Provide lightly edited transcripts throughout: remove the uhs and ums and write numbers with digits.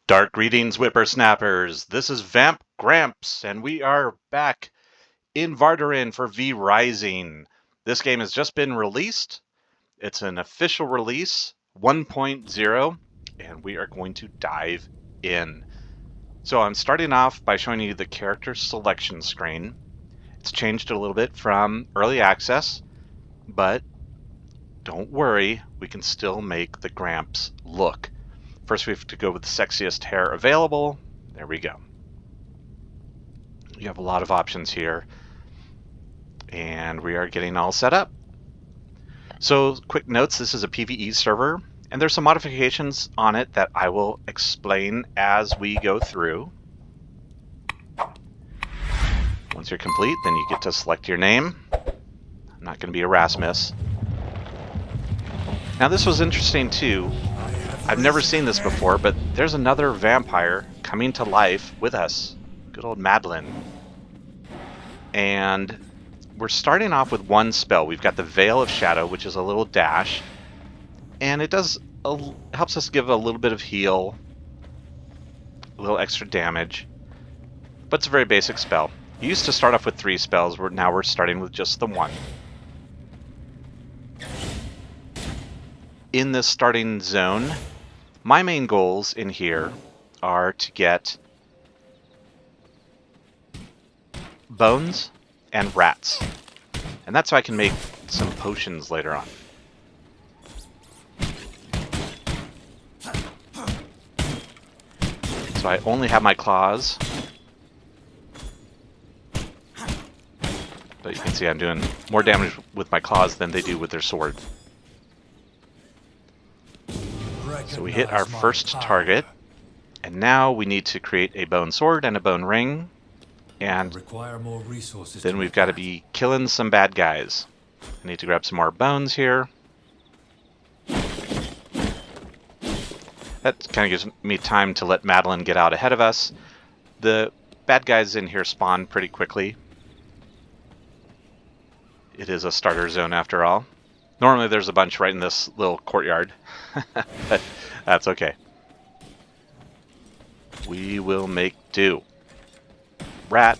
Dark greetings, whippersnappers. This is Vamp Gramps, and we are back in Vardoran for V Rising. This game has just been released. It's an official release, 1.0, and we are going to dive in. So I'm starting off by showing you the character selection screen. It's changed a little bit from early access, but don't worry, we can still make the Gramps look. First, we have to go with the sexiest hair available. There we go. You have a lot of options here. And we are getting all set up. So, quick notes, this is a PVE server, and there's some modifications on it that I will explain as we go through. Once you're complete, then you get to select your name. I'm not going to be Erasmus. Now, this was interesting too. I've never seen this before, but there's another vampire coming to life with us. Good old Madeline. And we're starting off with one spell. We've got the Veil of Shadow, which is a little dash. And it helps us give a little bit of heal, a little extra damage. But it's a very basic spell. You used to start off with 3 spells, now we're starting with just the 1. In this starting zone, my main goals in here are to get bones and rats. And that's so I can make some potions later on. So I only have my claws. But you can see I'm doing more damage with my claws than they do with their sword. So we hit our first target, and now we need to create a bone sword and a bone ring, and then we've got to be killing some bad guys. I need to grab some more bones here. That kind of gives me time to let Madeline get out ahead of us. The bad guys in here spawn pretty quickly. It is a starter zone after all. Normally there's a bunch right in this little courtyard, but that's okay. We will make do. Rat.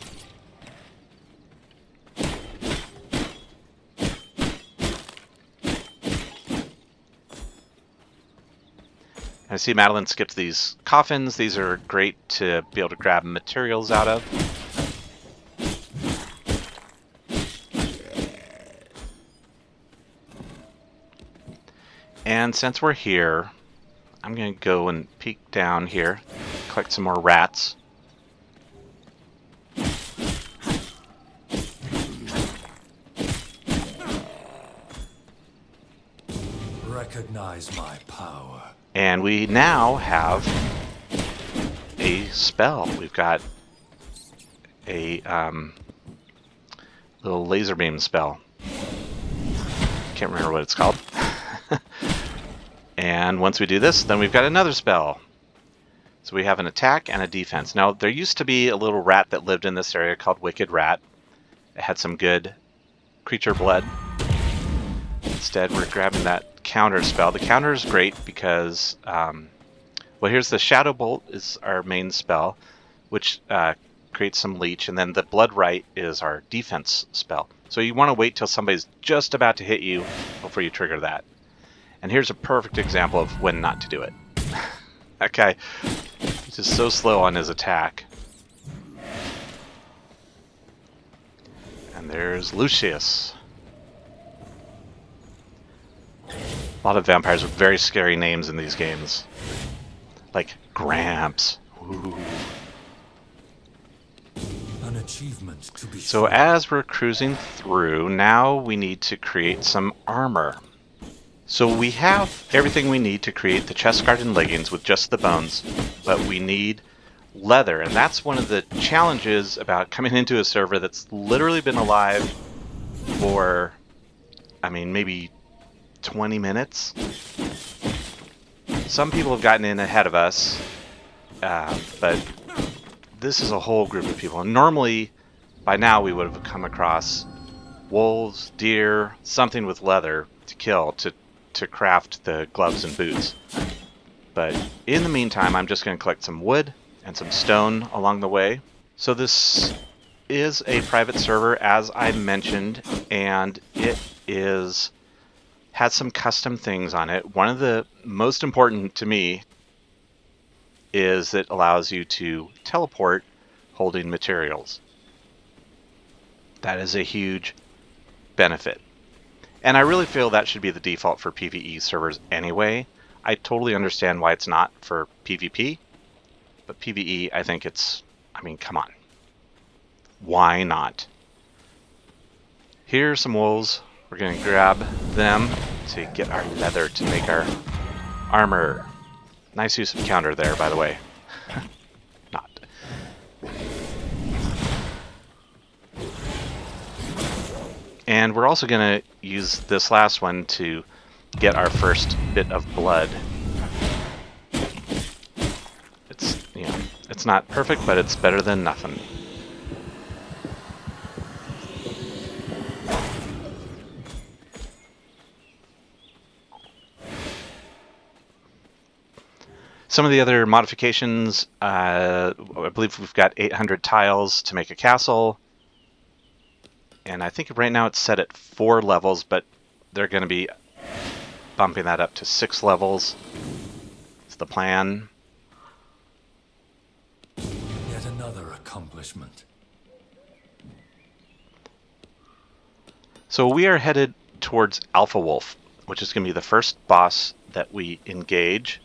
I see Madeline skipped these coffins. These are great to be able to grab materials out of. And since we're here, I'm going to go and peek down here, collect some more rats. Recognize my power. And we now have a spell. We've got a little laser beam spell. Can't remember what it's called. And once we do this, then we've got another spell. So we have an attack and a defense. Now, there used to be a little rat that lived in this area called Wicked Rat. It had some good creature blood. Instead, we're grabbing that counter spell. The counter is great because, well, here's the Shadow Bolt is our main spell, which creates some leech, and then the Blood Right is our defense spell. So you want to wait till somebody's just about to hit you before you trigger that. And here's a perfect example of when not to do it. That guy is just so slow on his attack. And there's Lucius. A lot of vampires with very scary names in these games. Like Gramps. Ooh. An achievement to be So as we're cruising through, now we need to create some armor. So we have everything we need to create the chest guard and leggings with just the bones, but we need leather, and that's one of the challenges about coming into a server that's literally been alive for, I mean, maybe 20 minutes. Some people have gotten in ahead of us, but this is a whole group of people. And normally, by now, we would have come across wolves, deer, something with leather to kill, to craft the gloves and boots. But in the meantime, I'm just going to collect some wood and some stone along the way. So this is a private server, as I mentioned, and it has some custom things on it. One of the most important to me is it allows you to teleport holding materials. That is a huge benefit. And I really feel that should be the default for PvE servers anyway. I totally understand why it's not for PvP, but PvE, I think I mean, come on. Why not? Here's some wolves. We're going to grab them to get our leather to make our armor. Nice use of counter there, by the way. Not. And we're also going to use this last one to get our first bit of blood. It's not perfect, but it's better than nothing. Some of the other modifications, I believe we've got 800 tiles to make a castle. And I think right now it's set at 4 levels, but they're going to be bumping that up to 6 levels. It's the plan. Yet another accomplishment. So we are headed towards Alpha Wolf, which is going to be the first boss that we engage.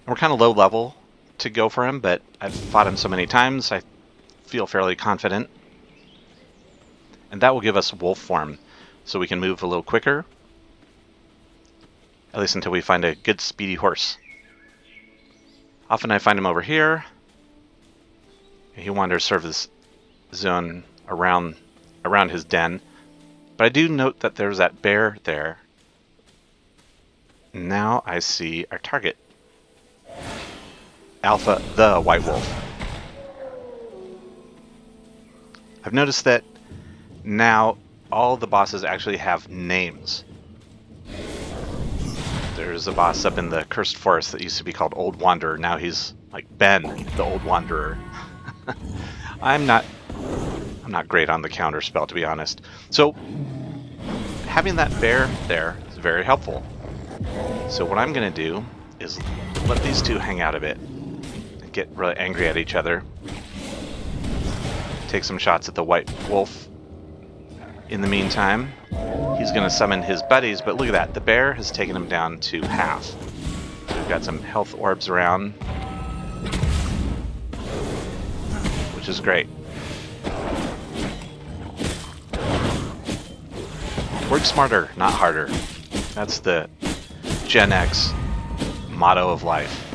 We're kind of low level to go for him, but I've fought him so many times, I feel fairly confident. And that will give us wolf form, so we can move a little quicker. At least until we find a good speedy horse. Often I find him over here. He wanders sort of this zone around his den. But I do note that there's that bear there. Now I see our target. Alpha the White Wolf. I've noticed that now all the bosses actually have names. There's a boss up in the Cursed Forest that used to be called Old Wanderer. Now he's like Ben, the Old Wanderer. I'm not great on the counter spell, to be honest. So having that bear there is very helpful. So what I'm going to do is let these two hang out a bit and get really angry at each other. Take some shots at the White Wolf. In the meantime, he's going to summon his buddies, but look at that. The bear has taken him down to half. We've got some health orbs around, which is great. Work smarter, not harder. That's the Gen X motto of life.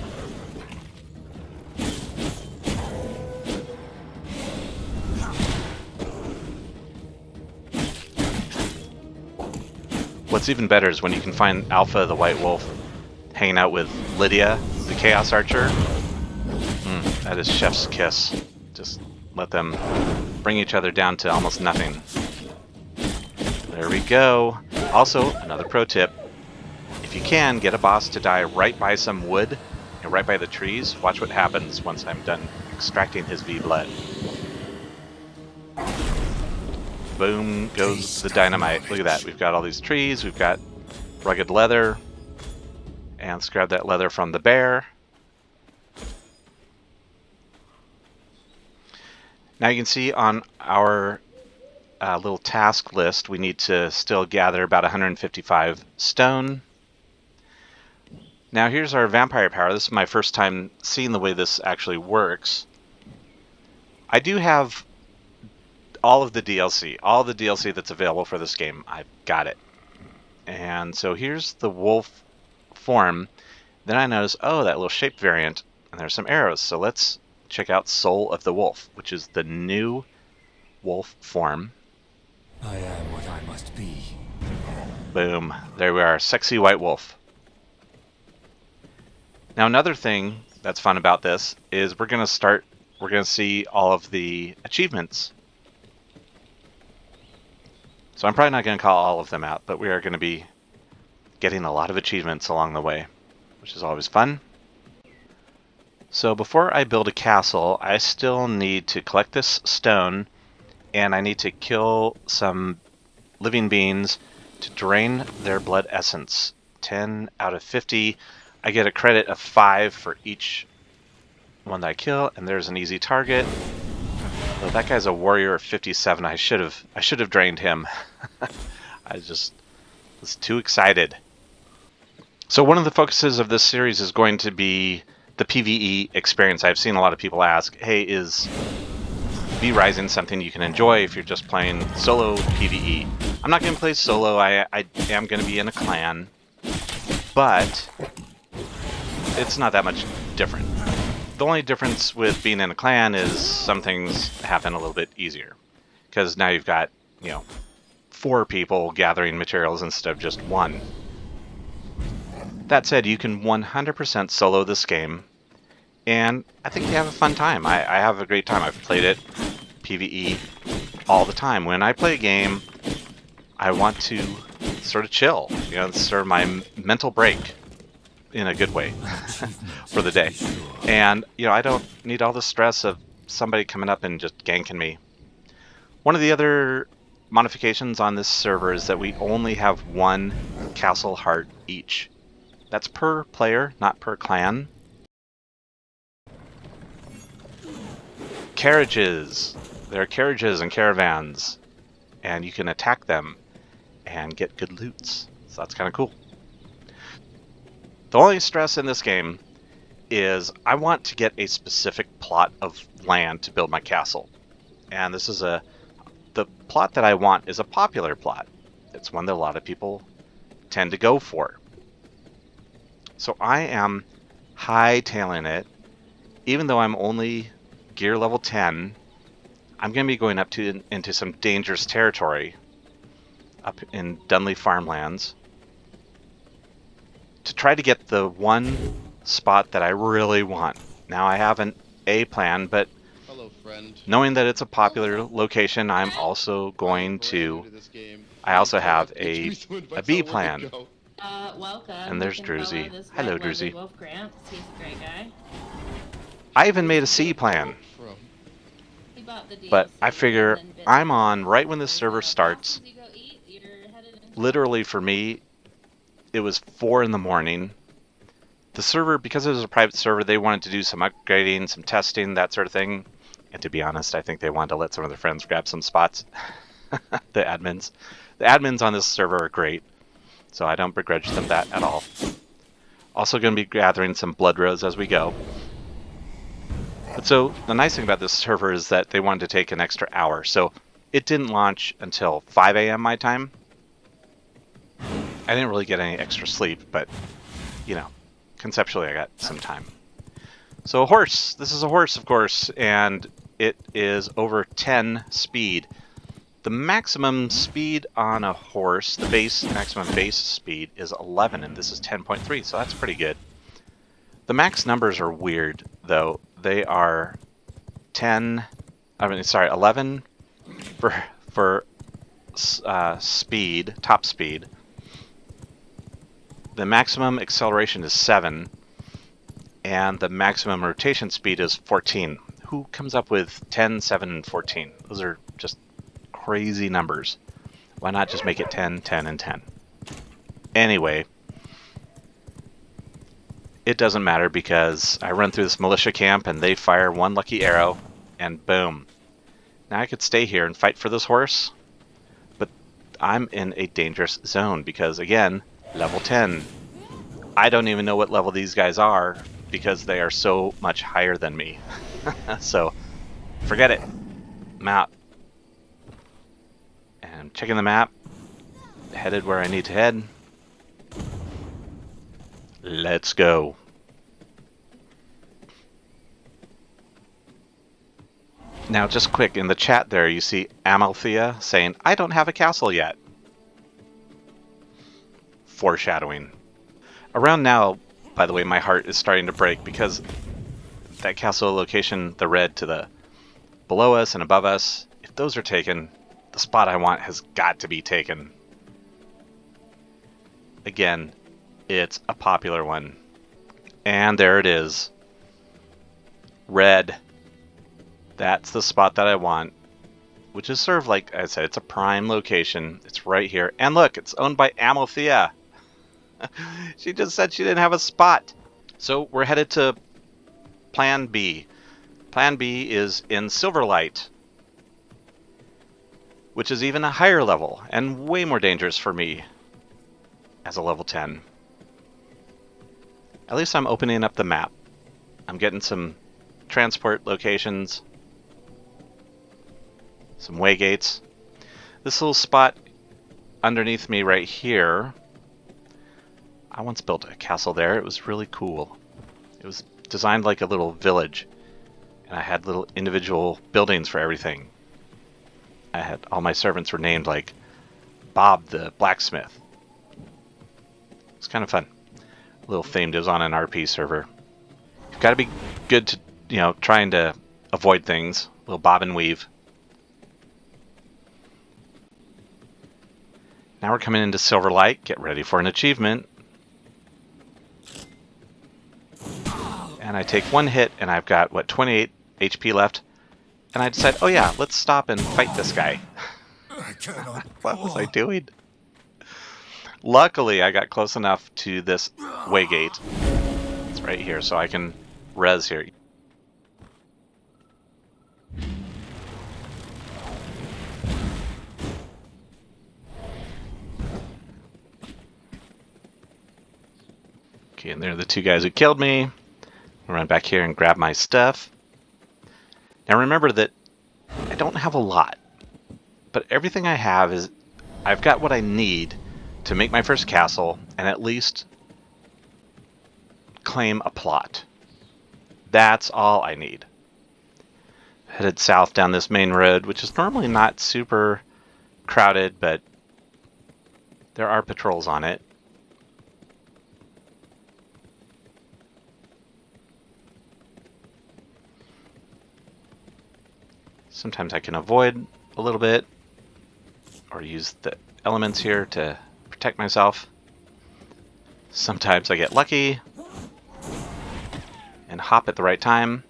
What's even better is when you can find Alpha the White Wolf hanging out with Lydia, the Chaos Archer. That is chef's kiss. Just let them bring each other down to almost nothing. There we go. Also, another pro tip. If you can, get a boss to die right by some wood and right by the trees. Watch what happens once I'm done extracting his V blood. Boom goes the dynamite. Look at that. We've got all these trees. We've got rugged leather. And let's grab that leather from the bear. Now you can see on our little task list, we need to still gather about 155 stone. Now here's our vampire power. This is my first time seeing the way this actually works. I do have all of the DLC. All the DLC that's available for this game. I've got it. And so here's the wolf form. Then I notice, oh, that little shape variant. And there's some arrows. So let's check out Soul of the Wolf, which is the new wolf form. I am what I must be. Boom. There we are. Sexy white wolf. Now another thing that's fun about this is we're going to see all of the achievements. So I'm probably not going to call all of them out, but we are going to be getting a lot of achievements along the way, which is always fun. So before I build a castle, I still need to collect this stone, and I need to kill some living beings to drain their blood essence. 10 out of 50. I get a credit of 5 for each one that I kill, and there's an easy target. Oh, that guy's a warrior of 57. I should have drained him. I just was too excited. So one of the focuses of this series is going to be the PVE experience. I've seen a lot of people ask, hey, is V Rising something you can enjoy if you're just playing solo PVE? I'm not going to play solo. I am going to be in a clan, but it's not that much different. The only difference with being in a clan is some things happen a little bit easier, because now you've got, 4 people gathering materials instead of just 1. That said, you can 100% solo this game, and I think you have a fun time. I have a great time. I've played it PvE all the time. When I play a game, I want to sort of chill. It's sort of my mental break in a good way for the day. And, I don't need all the stress of somebody coming up and just ganking me. One of the other modifications on this server is that we only have 1 castle heart each. That's per player, not per clan. Carriages. There are carriages and caravans, and you can attack them and get good loots. So that's kind of cool. The only stress in this game is I want to get a specific plot of land to build my castle. And this is the plot that I want is a popular plot. It's one that a lot of people tend to go for. So I am hightailing it. Even though I'm only gear level 10, I'm going to be going up into some dangerous territory up in Dunley Farmlands to try to get the one spot that I really want. Now I have an A plan, but hello, friend. Knowing that it's a popular location, I'm also going to... I also have a B plan. Welcome. And there's Druzy. Hello, Druzy. Vamp Gramps. He's a great guy. I even made a C plan. But I figure I'm on right when the server starts. Literally for me, it was 4 in the morning. The server, because it was a private server, they wanted to do some upgrading, some testing, that sort of thing. And to be honest, I think they wanted to let some of their friends grab some spots. The admins. The admins on this server are great, so I don't begrudge them that at all. Also going to be gathering some blood rose as we go. But so the nice thing about this server is that they wanted to take an extra hour. So it didn't launch until 5 a.m. my time. I didn't really get any extra sleep, but, conceptually I got some time. So a horse. This is a horse, of course, and it is over 10 speed. The maximum speed on a horse, the maximum base speed is 11, and this is 10.3, so that's pretty good. The max numbers are weird, though. They are 11 for speed, top speed. The maximum acceleration is 7, and the maximum rotation speed is 14. Who comes up with 10, 7, and 14? Those are just crazy numbers. Why not just make it 10, 10, and 10? Anyway, it doesn't matter because I run through this militia camp and they fire one lucky arrow and boom. Now I could stay here and fight for this horse, but I'm in a dangerous zone because, again, level 10. I don't even know what level these guys are because they are so much higher than me. So, forget it. I'm out. And I'm checking the map. Headed where I need to head. Let's go. Now, just quick, in the chat there, you see Amalthea saying, I don't have a castle yet. Foreshadowing. Around now, by the way, my heart is starting to break because that castle location, the red to the below us and above us, if those are taken, the spot I want has got to be taken. again, it's a popular one. And there it is. Red. That's the spot that I want. Which is sort of like I said, it's a prime location. It's right here. And look, it's owned by Amalthea. She just said she didn't have a spot. So we're headed to Plan B. Plan B is in Silverlight, which is even a higher level and way more dangerous for me as a level 10. At least I'm opening up the map. I'm getting some transport locations, some waygates. This little spot underneath me right here, I once built a castle there. It was really cool. It was designed like a little village, and I had little individual buildings for everything. I had all my servants were named like Bob the blacksmith. It's kind of fun. A little themed. It was on an RP server. You've got to be good to, trying to avoid things. A little bob and weave. Now we're coming into Silverlight. Get ready for an achievement. And I take one hit, and I've got, 28 HP left. And I decide, oh yeah, let's stop and fight this guy. What was I doing? Luckily, I got close enough to this waygate. It's right here, so I can res here. Okay, and there are the two guys who killed me. I'll run back here and grab my stuff. Now remember that I don't have a lot, but everything I have is, I've got what I need to make my first castle and at least claim a plot. That's all I need. Headed south down this main road, which is normally not super crowded, but there are patrols on it. Sometimes I can avoid a little bit or use the elements here to protect myself. Sometimes I get lucky and hop at the right time.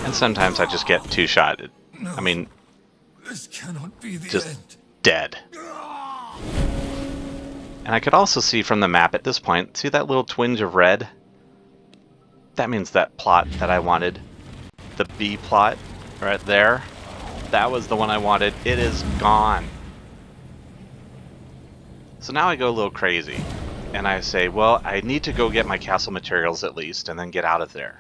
And sometimes I just get two-shotted. I mean, This cannot be the just end. dead. And I could also see from the map at this point, see that little twinge of red? That means that plot that I wanted, the B plot right there, that was the one I wanted. It is gone. So now I go a little crazy, and I say, well, I need to go get my castle materials at least, and then get out of there.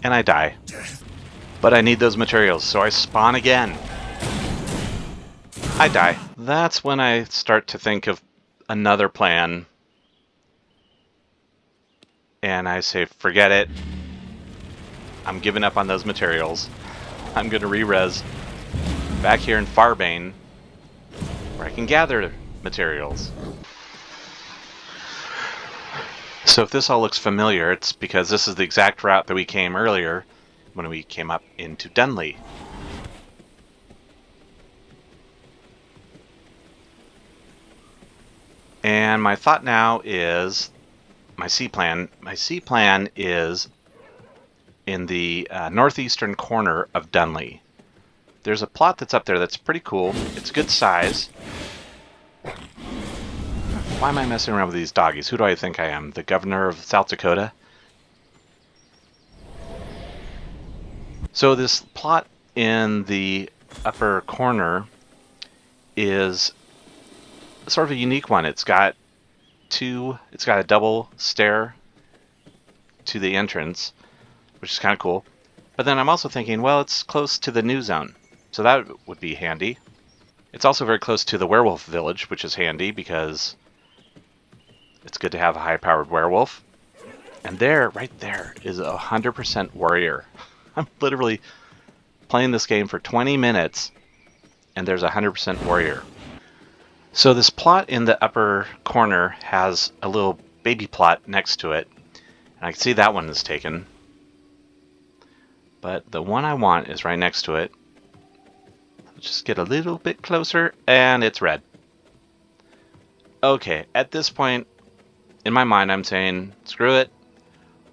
And I die. But I need those materials, so I spawn again. I die. That's when I start to think of another plan. And I say, forget it. I'm giving up on those materials. I'm going to re-res back here in Farbane, where I can gather materials. So if this all looks familiar, it's because this is the exact route that we came earlier when we came up into Dunley. And my thought now is my C plan. My C plan is in the northeastern corner of Dunley. There's a plot that's up there that's pretty cool. It's good size. Why am I messing around with these doggies? Who do I think I am? The governor of South Dakota? So this plot in the upper corner is sort of a unique one. It's got a double stair to the entrance, which is kind of cool. But then I'm also thinking, well, it's close to the new zone, so that would be handy. It's also very close to the werewolf village, which is handy because it's good to have a high-powered werewolf. And there, right there, is 100% warrior. I'm literally playing this game for 20 minutes, and there's 100% warrior. So this plot in the upper corner has a little baby plot next to it. And I can see that one is taken. But the one I want is right next to it. Let's just get a little bit closer, and it's red. Okay, at this point, in my mind, I'm saying, screw it.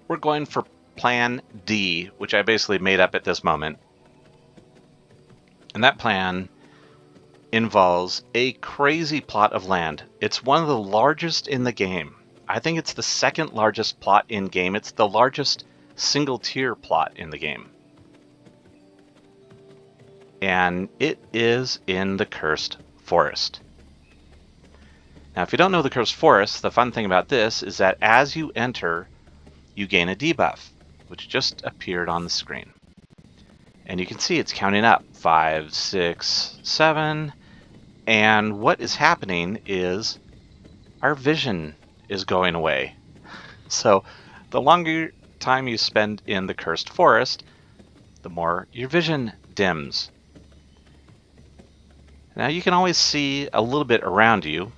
We're going for Plan D, which I basically made up at this moment. And that plan involves a crazy plot of land. It's one of the largest in the game. I think it's the second largest plot in game. It's the largest single tier plot in the game. And it is in the Cursed Forest. Now, if you don't know the Cursed Forest, the fun thing about this is that as you enter, you gain a debuff, which just appeared on the screen. And you can see it's counting up 5, 6, 7. And what is happening is our vision is going away. So the longer time you spend in the Cursed Forest, the more your vision dims. Now you can always see a little bit around you,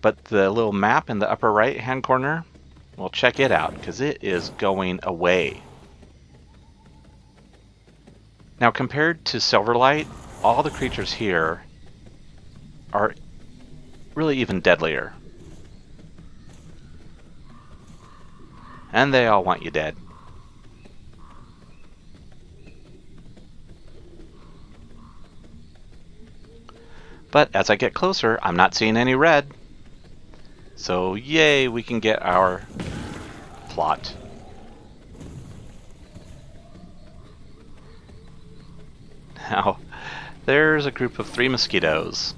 but the little map in the upper right hand corner, well, check it out because it is going away. Now compared to Silverlight, all the creatures here are really even deadlier. And they all want you dead. But as I get closer, I'm not seeing any red. So yay, we can get our plot. Now, there's a group of 3 mosquitoes,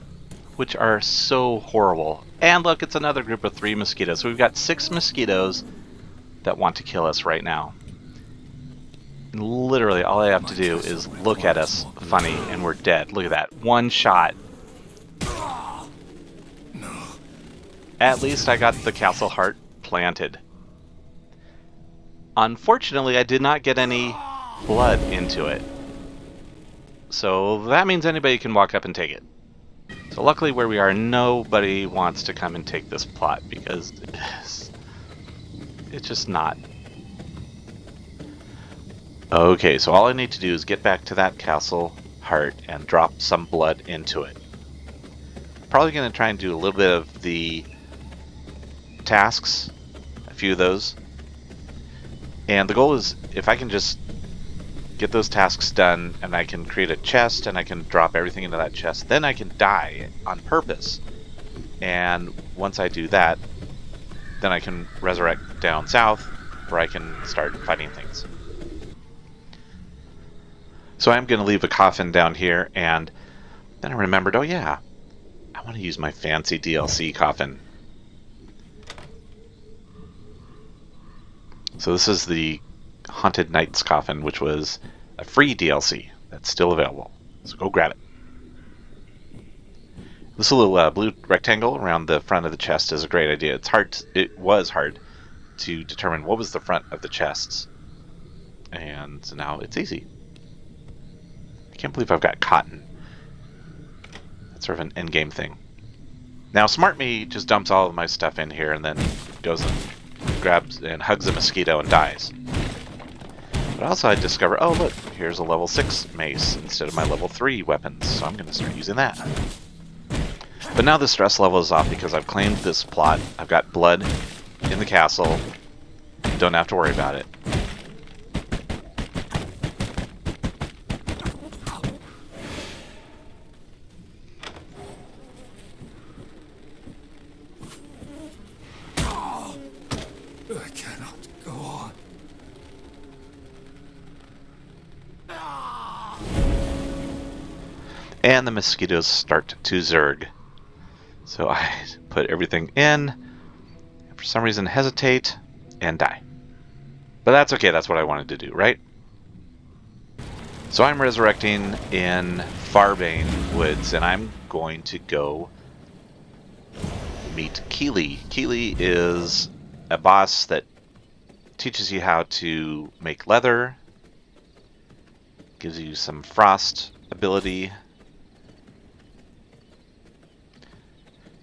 which are so horrible. And look, it's another group of 3 mosquitoes. So we've got 6 mosquitoes that want to kill us right now. Literally, all I have to do is look at us funny and we're dead. Look at that. One shot. At least I got the castle heart planted. Unfortunately, I did not get any blood into it. So that means anybody can walk up and take it. So luckily where we are, nobody wants to come and take this plot because it's just not. Okay, so all I need to do is get back to that castle heart and drop some blood into it. Probably going to try and do a little bit of the tasks, a few of those. And the goal is if I can just get those tasks done and I can create a chest and I can drop everything into that chest, then I can die on purpose. And once I do that, then I can resurrect down south where I can start fighting things. So I'm going to leave a coffin down here, and then I remembered, oh yeah, I want to use my fancy DLC coffin. So this is the Haunted Knights coffin, which was a free DLC that's still available. So go grab it. This little blue rectangle around the front of the chest is a great idea. It was hard to determine what was the front of the chests. And so now it's easy. I can't believe I've got cotton. That's sort of an endgame thing. Now Smart Me just dumps all of my stuff in here and then goes and grabs and hugs a mosquito and dies. But also I discover, oh look, here's a level 6 mace instead of my level 3 weapons, so I'm going to start using that. But now the stress level is off because I've claimed this plot. I've got blood in the castle. Don't have to worry about it. I cannot go on. And the mosquitoes start to zerg. So I put everything in, and for some reason hesitate, and die. But that's okay, that's what I wanted to do, right? So I'm resurrecting in Farbane Woods, and I'm going to go meet Keely. Keely is a boss that teaches you how to make leather, gives you some frost ability,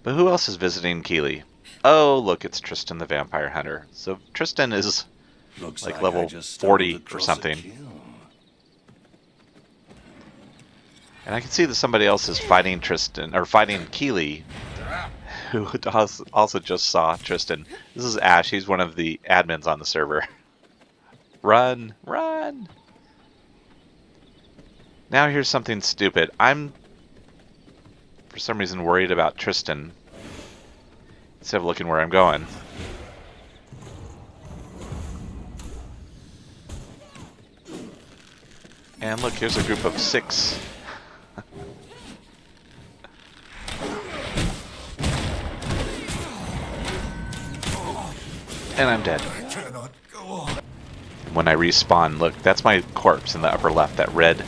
But who else is visiting Keeley? Oh, look, it's Tristan the Vampire Hunter. So Tristan is Looks like like level I just stumbled 40 or across a something. kill. And I can see that somebody else is fighting Tristan, or fighting Keeley, who also just saw Tristan. This is Ash. He's one of the admins on the server. Run! Run! Now here's something stupid. I'm, for some reason, worried about Tristan instead of looking where I'm going. And look, here's a group of 6. And I'm dead. I cannot go on. When I respawn, look, that's my corpse in the upper left, that red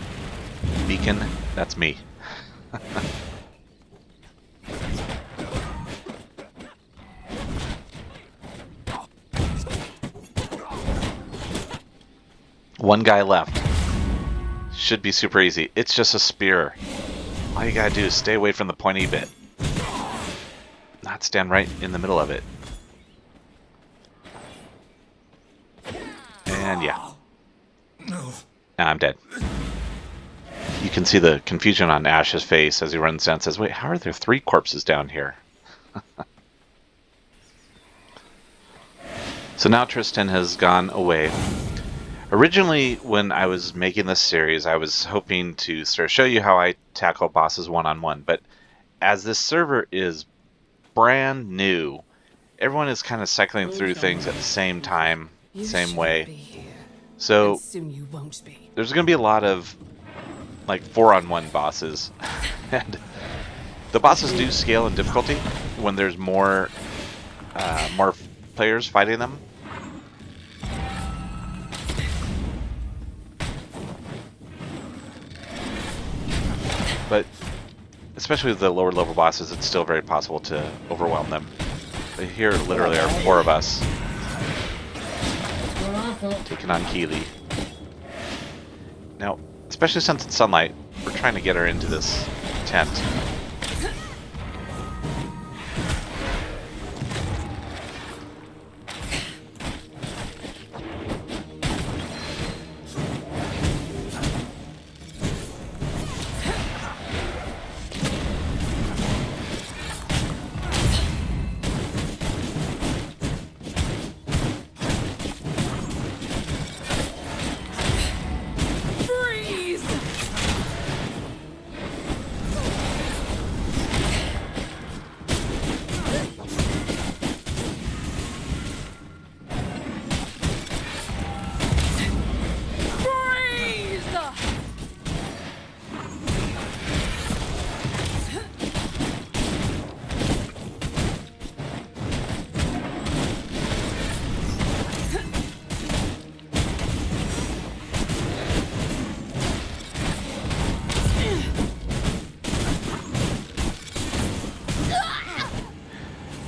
beacon. That's me. One guy left. Should be super easy. It's just a spear. All you gotta do is stay away from the pointy bit. Not stand right in the middle of it. And yeah. No. Now I'm dead. You can see the confusion on Ash's face as he runs down and says, wait, how are there 3 corpses down here? So now Tristan has gone away. Originally, when I was making this series, I was hoping to sort of show you how I tackle bosses one-on-one, but as this server is brand new, everyone is kind of cycling through things at the same time, same way. So soon you won't be. There's going to be a lot of like 4-on-1 bosses, and the bosses do scale in difficulty when there's more players fighting them. But especially with the lower level bosses, it's still very possible to overwhelm them. But here literally are 4 of us taking on Keeley. Now, especially since it's sunlight, we're trying to get her into this tent.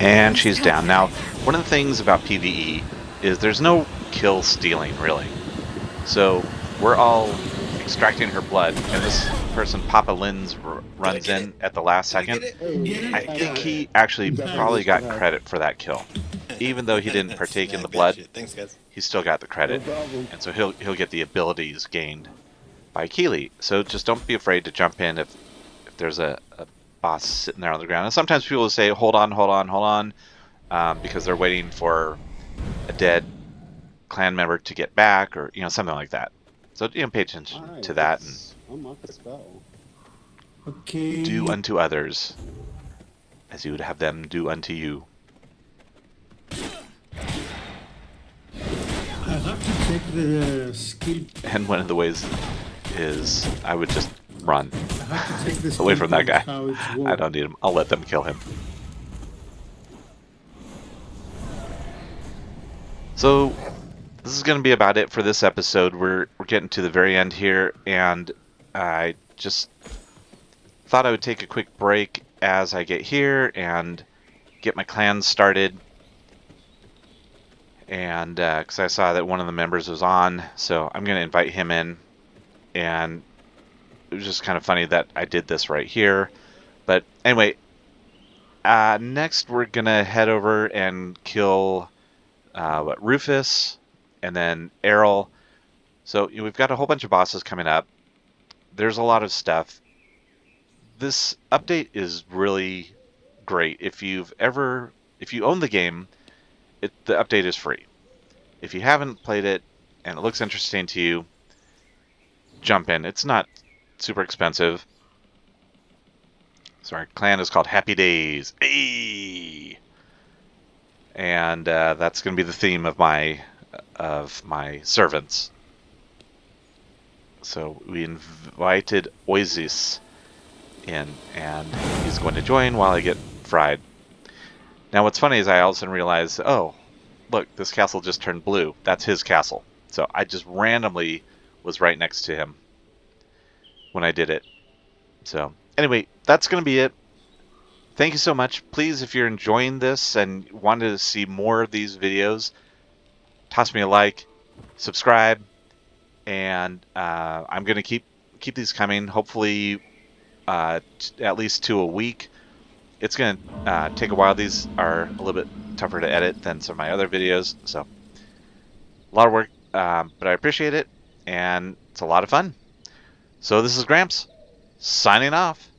And she's down. Now, one of the things about PVE is there's no kill stealing, really. So we're all extracting her blood, and this person, Papa Lins, runs in at the last second. I think he actually probably got credit for that kill. Even though he didn't partake in the blood, Thanks, guys. he still got the credit. And so he'll get the abilities gained by Keeley. So just don't be afraid to jump in if there's a boss sitting there on the ground. And sometimes people will say, hold on, because they're waiting for a dead clan member to get back, or something like that. So pay attention to that and unlock the spell. Okay. do unto others as you would have them do unto you. I have to take the skill. And one of the ways is I would just run I have to take the away skill from that guy. points, how it's I worked. don't need him. I'll let them kill him. So this is going to be about it for this episode. We're getting to the very end here, and I just thought I would take a quick break as I get here and get my clan started. And because I saw that one of the members was on, so I'm going to invite him in. And it was just kind of funny that I did this right here. But anyway, Next, we're gonna head over and kill Rufus, and then Errol. So we've got a whole bunch of bosses coming up. There's a lot of stuff. This update is really great. If you own the game, the update is free. If you haven't played it and it looks interesting to you, jump in. It's not super expensive. So our clan is called Happy Days. Hey! And that's going to be the theme of my servants. So we invited Oasis in, and he's going to join while I get fried. Now what's funny is I all of a sudden realized, oh, look, this castle just turned blue. That's his castle. So I just randomly was right next to him when I did it. So anyway, that's going to be it. Thank you so much. Please, if you're enjoying this and wanted to see more of these videos, toss me a like, subscribe, and I'm going to keep these coming. Hopefully, at least 2 a week. It's going to take a while. These are a little bit tougher to edit than some of my other videos, so a lot of work, but I appreciate it, and it's a lot of fun. So this is Gramps, signing off.